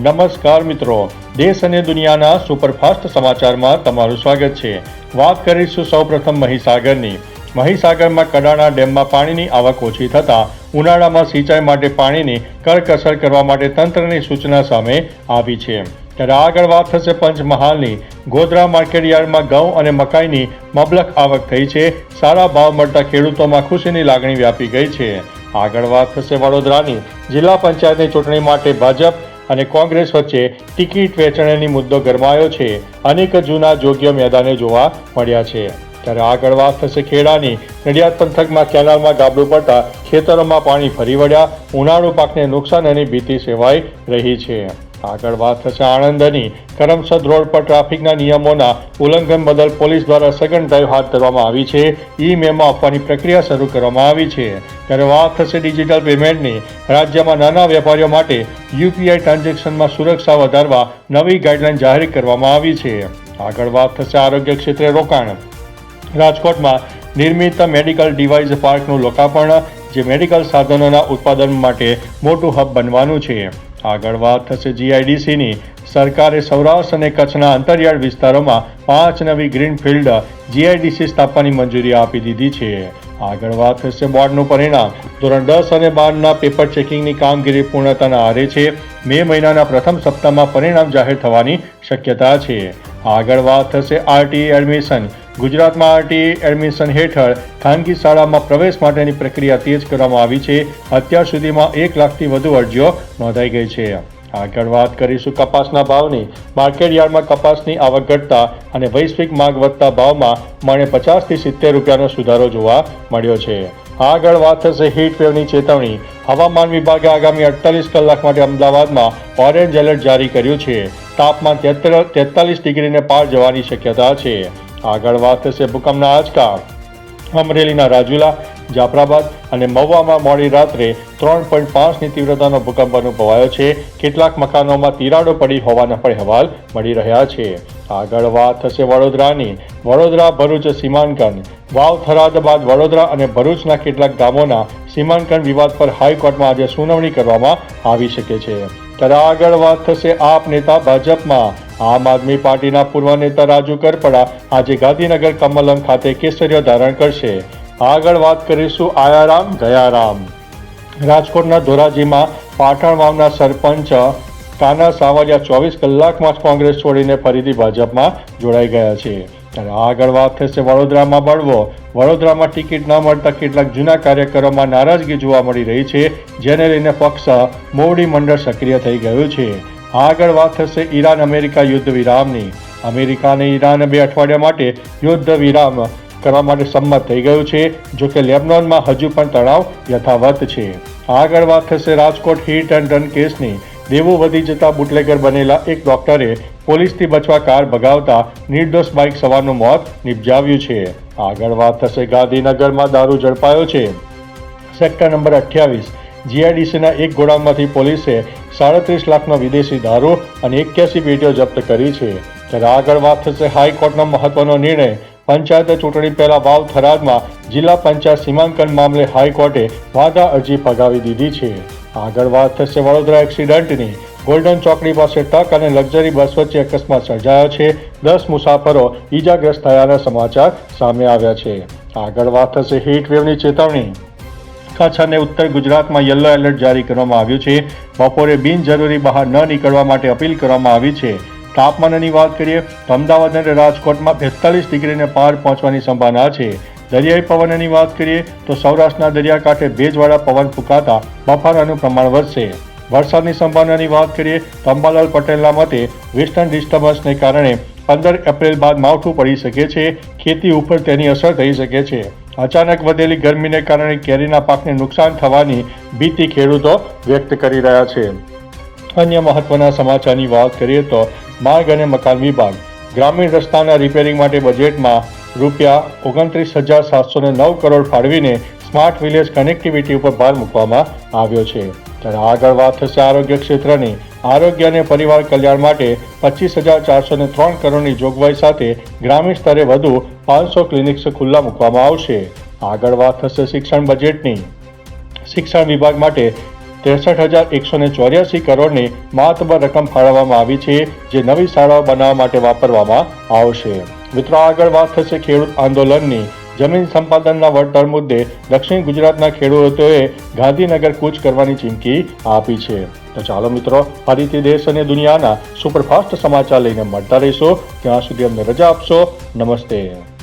નમસ્કાર મિત્રો, દેશ અને દુનિયાના સુપરફાસ્ટ સમાચારમાં તમારું સ્વાગત છે। વાત કરીશું સૌપ્રથમ મહીસાગરની। મહીસાગરમાં કડાણા ડેમમાં પાણીની આવક ઓછી થતાં ઉનાળામાં સિંચાઈ માટે પાણીની કરકસર કરવા માટે તંત્રની સૂચના સામે આવી છે। ત્યારે આગળ વાત થશે પંચમહાલની। ગોધરા માર્કેટયાર્ડમાં ઘઉં અને મકાઈની મબલખ આવક થઈ છે। સારા ભાવ મળતા ખેડૂતોમાં ખુશીની લાગણી વ્યાપી ગઈ છે। આગળ વાત થશે વડોદરાની। જિલ્લા પંચાયતની ચૂંટણી માટે ભાજપ અને કોંગ્રેસ વચ્ચે ટિકિટ વહેંચણીનો મુદ્દો ગરમાયો છે। અનેક જૂના જોગ્ય મેદાને જોવા મળ્યા છે। ત્યારે આગળ વાત થશે ખેડાની। નડિયાદ પંથકમાં કેનાલમાં ગાબડું પડતા ખેતરોમાં પાણી ફરી વળ્યા। ઉનાળુ પાકને નુકસાનની ભીતિ સેવાઈ રહી છે। આગળ વાત થશે આણંદની। કરમસદ રોડ પર ટ્રાફિકના નિયમોના ઉલ્લંઘન બદલ પોલીસ દ્વારા સઘન ડ્રાઈવ હાથ ધરવામાં આવી છે। ઈ-મેમો આપવાની પ્રક્રિયા શરૂ કરવામાં આવી છે। ત્યારે વાત થશે ડિજિટલ પેમેન્ટની। રાજ્યમાં નાના વેપારીઓ માટે યુપીઆઈ ટ્રાન્ઝેક્શનમાં સુરક્ષા વધારવા નવી ગાઈડલાઈન જાહેર કરવામાં આવી છે। આગળ વાત થશે આરોગ્ય ક્ષેત્રે રોકાણ। રાજકોટમાં નિર્મિત મેડિકલ ડિવાઇસ પાર્કનું લોકાર્પણ, જે મેડિકલ સાધનોના ઉત્પાદન માટે મોટું હબ બનવાનું છે। આગળ વાત થશે જીઆઈડીસીની। સરકારે સૌરાષ્ટ્ર અને કચ્છના અંતરિયાળ વિસ્તારોમાં 5 નવી ગ્રીનફિલ્ડ જીઆઈડીસી સ્થાપવાની મંજૂરી આપી દીધી છે। આગળ વાત થશે બોર્ડનું પરિણામ। ધોરણ 10 અને 12ના પેપર ચેકિંગની કામગીરી પૂર્ણતાના આરે છે। મે મહિનાના પ્રથમ સપ્તાહમાં પરિણામ જાહેર થવાની શક્યતા છે। આગળ વાત થશે આરટીઈ એડમિશન। ગુજરાતમાં આરટીઈ એડમિશન હેઠળ ખાનગી શાળામાં પ્રવેશ માટેની પ્રક્રિયા તેજ કરવામાં આવી છે। અત્યાર સુધીમાં 1 લાખથી વધુ અરજીઓ નોંધાઈ ગઈ છે। આગળ વાત કરીશું કપાસના ભાવની। માર્કેટયાર્ડમાં કપાસની આવક ઘટતા અને વૈશ્વિક માંગ વધતા ભાવમાં મણે 50 થી 70 રૂપિયાનો સુધારો જોવા મળ્યો છે। આગળ વાત થશે હીટવેવની ચેતવણી। હવામાન વિભાગે આગામી 48 કલાક માટે અમદાવાદમાં ઓરેન્જ એલર્ટ જારી કર્યું છે। તાપમાન 43 ડિગ્રીને પાર જવાની શક્યતા છે। આગળ વાત થશે ભૂકંપના આંચકા। અમરેલીના રાજુલા, જાફરાબાદ અને મહુવામાં મોડી રાત્રે 3.5ની તીવ્રતાનો ભૂકંપ અનુભવાયો છે। કેટલાક મકાનોમાં તિરાડો પડી હોવાના પણ અહેવાલ મળી રહ્યા છે। આગળ વાત થશે વડોદરાની। વડોદરા ભરૂચ સીમાંકન। વાવ થરાદ બાદ વડોદરા અને ભરૂચના કેટલાક ગામોના સીમાંકન વિવાદ પર હાઈકોર્ટમાં આજે સુનાવણી કરવામાં આવી શકે છે। ત્યારે આગળ વાત થશે આપ નેતા ભાજપમાં। આમ આદમી પાર્ટીના પૂર્વ નેતા રાજુ કરપડા આજે ગાંધીનગર કમલમ ખાતે કેસરીઓ ધારણ કરશે। આગળ વાત કરીશું આયારામ ગયારામ। રાજકોટના ધોરાજીમાં પાટણ વાવના સરપંચ કાના સાવલિયા 24 કલાકમાં જ કોંગ્રેસ છોડીને ફરીથી ભાજપમાં જોડાઈ ગયા છે। ત્યારે આગળ વાત થશે વડોદરામાં બળવો। વડોદરામાં ટિકિટ ન મળતા કેટલાક જૂના કાર્યકરોમાં નારાજગી જોવા મળી રહી છે, જેને લઈને પક્ષ મોવડી મંડળ સક્રિય થઈ ગયું છે। આગળ વાત થશે ઈરાન અમેરિકા યુદ્ધ વિરામની। અમેરિકા અને ઈરાન 2 અઠવાડિયા માટે યુદ્ધ વિરામ કરવા માટે સંમત થઈ ગયું છે, જો કે લેબનોનમાં હજુ પણ તણાવ યથાવત છે। આગળ વાત થશે રાજકોટ હિટ એન્ડ રન કેસની। દેવું વધી જતા બુટલેગર બનેલા એક ડોક્ટરે પોલીસથી બચવા કાર ભગાવતા નિર્દોષ બાઇક સવારનું મોત નિપજાવ્યું છે। આગળ વાત થશે ગાંધીનગરમાં દારૂ ઝડપાયો છે। સેક્ટર નંબર 28 જીઆઈડીસીના એક ગોડાઉનમાંથી પોલીસે 37 લાખનો વિદેશી દારૂ અને 81 પેટીઓ જપ્ત કરી છે। ત્યારે આગળ વાત થશે હાઈકોર્ટનો મહત્વનો નિર્ણય। પંચાયત ચૂંટણી પહેલા વાવ થરાદમાં જિલ્લા પંચાયત સીમાંકન મામલે હાઈકોર્ટે વાંધા અરજી ફગાવી દીધી છે। આગળ વાત થશે વડોદરા એક્સિડન્ટની। ગોલ્ડન ચોકડી પાસે ટ્રક અને લક્ઝરી બસ વચ્ચે અકસ્માત સર્જાયો છે। 10 મુસાફરો ઈજાગ્રસ્ત થયાના સમાચાર સામે આવ્યા છે। આગળ વાત થશે હીટવેવની ચેતવણી। કચ્છ અને ઉત્તર ગુજરાતમાં યલો એલર્ટ જારી કરવામાં આવ્યું છે। બપોરે બિનજરૂરી બહાર ન નીકળવા માટે અપીલ કરવામાં આવી છે। તાપમાનની વાત કરીએ તો અમદાવાદ અને રાજકોટમાં 42 ડિગ્રીને પાર પહોંચવાની સંભાવના છે। દરિયાઈ પવનની વાત કરીએ તો સૌરાષ્ટ્રના દરિયાકાંઠે ભેજવાળા પવન ફૂંકાતા બફારાનું પ્રમાણ વધશે। વરસાદની સંભાવનાની વાત કરીએ તો અંબાલાલ પટેલના મતે વેસ્ટર્ન ડિસ્ટર્બન્સને કારણે 15 એપ્રિલ બાદ માવઠું પડી શકે છે। ખેતી ઉપર તેની અસર થઈ શકે છે। અચાનક વધેલી ગરમીને કારણે કેરીના પાકને નુકસાન થવાની ભીતિ ખેડૂતો વ્યક્ત કરી રહ્યા છે। અન્ય મહત્વના સમાચારની વાત કરીએ તો માર્ગ અને મકાન વિભાગ ગ્રામીણ રસ્તાના રિપેરિંગ માટે બજેટમાં ₹29,709 કરોડ ફાળવીને સ્માર્ટ વિલેજ કનેક્ટિવિટી ઉપર ભાર મૂકવામાં આવ્યો છે। ત્યારે આગળ વાત થશે આરોગ્ય ક્ષેત્રની। આરોગ્ય અને પરિવાર કલ્યાણ માટે 25,403 કરોડની જોગવાઈ સાથે ગ્રામીણ સ્તરે વધુ 500 ક્લિનિક્સ ખુલ્લા મૂકવામાં આવશે। આગળ વાત થશે શિક્ષણ બજેટની। શિક્ષણ વિભાગ માટે 63,184 કરોડની માતબર રકમ ફાળવવામાં આવી છે, જે નવી શાળાઓ બનાવવા માટે વાપરવામાં આવશે. મિત્રો, આગળ વાત થશે ખેડૂત આંદોલનની. જમીન સંપાદનના વળતર મુદ્દે દક્ષિણ ગુજરાતના ખેડૂતોએ ગાંધીનગર કૂચ કરવાની ચીમકી આપી છે. તો ચાલો મિત્રો, ફરીથી દેશ અને દુનિયાના સુપરફાસ્ટ સમાચાર લઈને મળતા રહીશો. ત્યાં સુધી અમને રજા આપશો. નમસ્તે.